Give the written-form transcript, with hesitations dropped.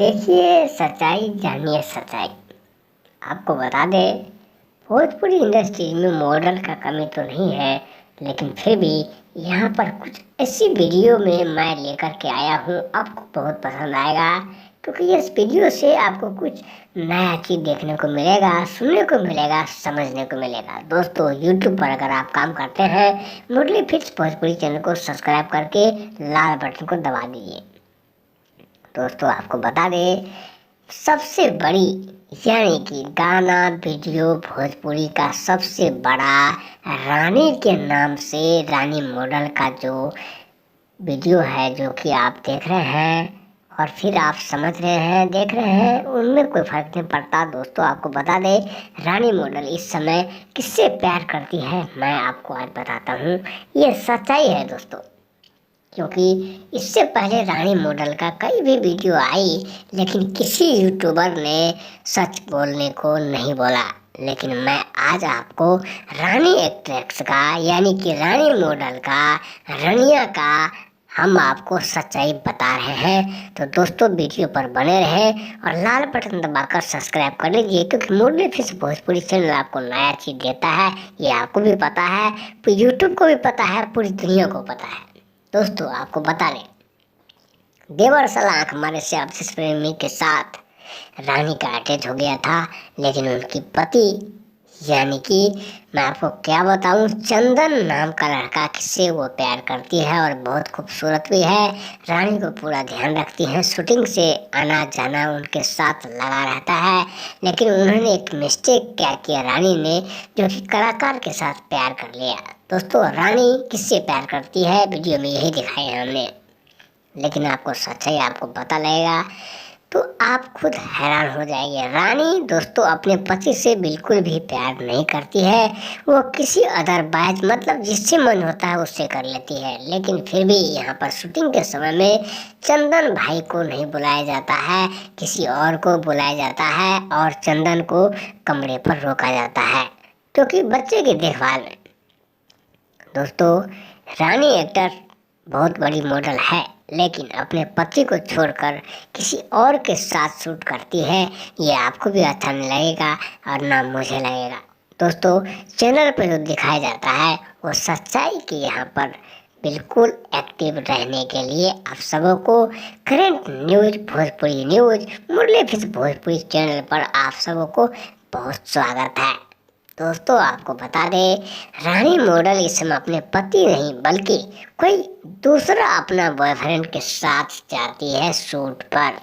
देखिए सच्चाई, जानिए सच्चाई। आपको बता दें, भोजपुरी इंडस्ट्री में मॉडल का कमी तो नहीं है, लेकिन फिर भी यहाँ पर कुछ ऐसी वीडियो में मैं लेकर के आया हूँ, आपको बहुत पसंद आएगा। क्योंकि इस वीडियो से आपको कुछ नया चीज़ देखने को मिलेगा, सुनने को मिलेगा, समझने को मिलेगा। दोस्तों, यूट्यूब पर अगर आप काम करते हैं, मुरली फिट्स भोजपुरी चैनल को सब्सक्राइब करके लाल बटन को दबा दीजिए। दोस्तों, आपको बता दें, सबसे बड़ी यानी कि गाना वीडियो भोजपुरी का सबसे बड़ा रानी के नाम से रानी मॉडल का जो वीडियो है, जो कि आप देख रहे हैं और फिर आप समझ रहे हैं, देख रहे हैं, उनमें कोई फर्क नहीं पड़ता। दोस्तों, आपको बता दें, रानी मॉडल इस समय किससे प्यार करती है, मैं आपको आज बताता हूँ। ये सच्चाई है दोस्तों, क्योंकि इससे पहले रानी मॉडल का कई भी वीडियो आई, लेकिन किसी यूट्यूबर ने सच बोलने को नहीं बोला। लेकिन मैं आज आपको रानी एक्ट्रेस का यानी कि रानी मॉडल का, रनिया का हम आपको सच्चाई बता रहे हैं। तो दोस्तों, वीडियो पर बने रहें और लाल बटन दबाकर सब्सक्राइब कर लीजिए, क्योंकि मुरली फिट्स भोजपुरी चैनल आपको नया चीज़ देता है। ये आपको भी पता है, यूट्यूब को भी पता है, पूरी दुनिया को पता है। दोस्तों, आपको बता दें, देवर सलाख हमारे श्यामशीष प्रेमी के साथ रानी का अटैच हो गया था, लेकिन उनकी पति यानी कि मैं आपको क्या बताऊं, चंदन नाम का लड़का किससे वो प्यार करती है और बहुत खूबसूरत भी है। रानी को पूरा ध्यान रखती है, शूटिंग से आना जाना उनके साथ लगा रहता है। लेकिन उन्होंने एक मिस्टेक क्या किया रानी ने, जो कि कलाकार के साथ प्यार कर लिया। दोस्तों, रानी किससे प्यार करती है वीडियो में यही दिखाया हमने, लेकिन आपको सच्चाई आपको पता लगेगा तो आप खुद हैरान हो जाएंगे। रानी दोस्तों अपने पति से बिल्कुल भी प्यार नहीं करती है, वो किसी अदर बाज मतलब जिससे मन होता है उससे कर लेती है। लेकिन फिर भी यहाँ पर शूटिंग के समय में चंदन भाई को नहीं बुलाया जाता है, किसी और को बुलाया जाता है और चंदन को कमरे पर रोका जाता है, क्योंकि बच्चे की देखभाल में। दोस्तों, रानी एक्टर बहुत बड़ी मॉडल है, लेकिन अपने पति को छोड़कर किसी और के साथ शूट करती है। ये आपको भी अच्छा नहीं लगेगा और ना मुझे लगेगा। दोस्तों, चैनल पर जो दिखाया जाता है वो सच्चाई की यहाँ पर बिल्कुल एक्टिव रहने के लिए आप सबों को करंट न्यूज, भोजपुरी न्यूज, मुरली फिट्स भोजपुरी चैनल पर आप सबों को बहुत स्वागत है। दोस्तों, आपको बता दें, रानी मॉडल इस समय अपने पति नहीं बल्कि कोई दूसरा अपना बॉयफ्रेंड के साथ जाती है शूट पर।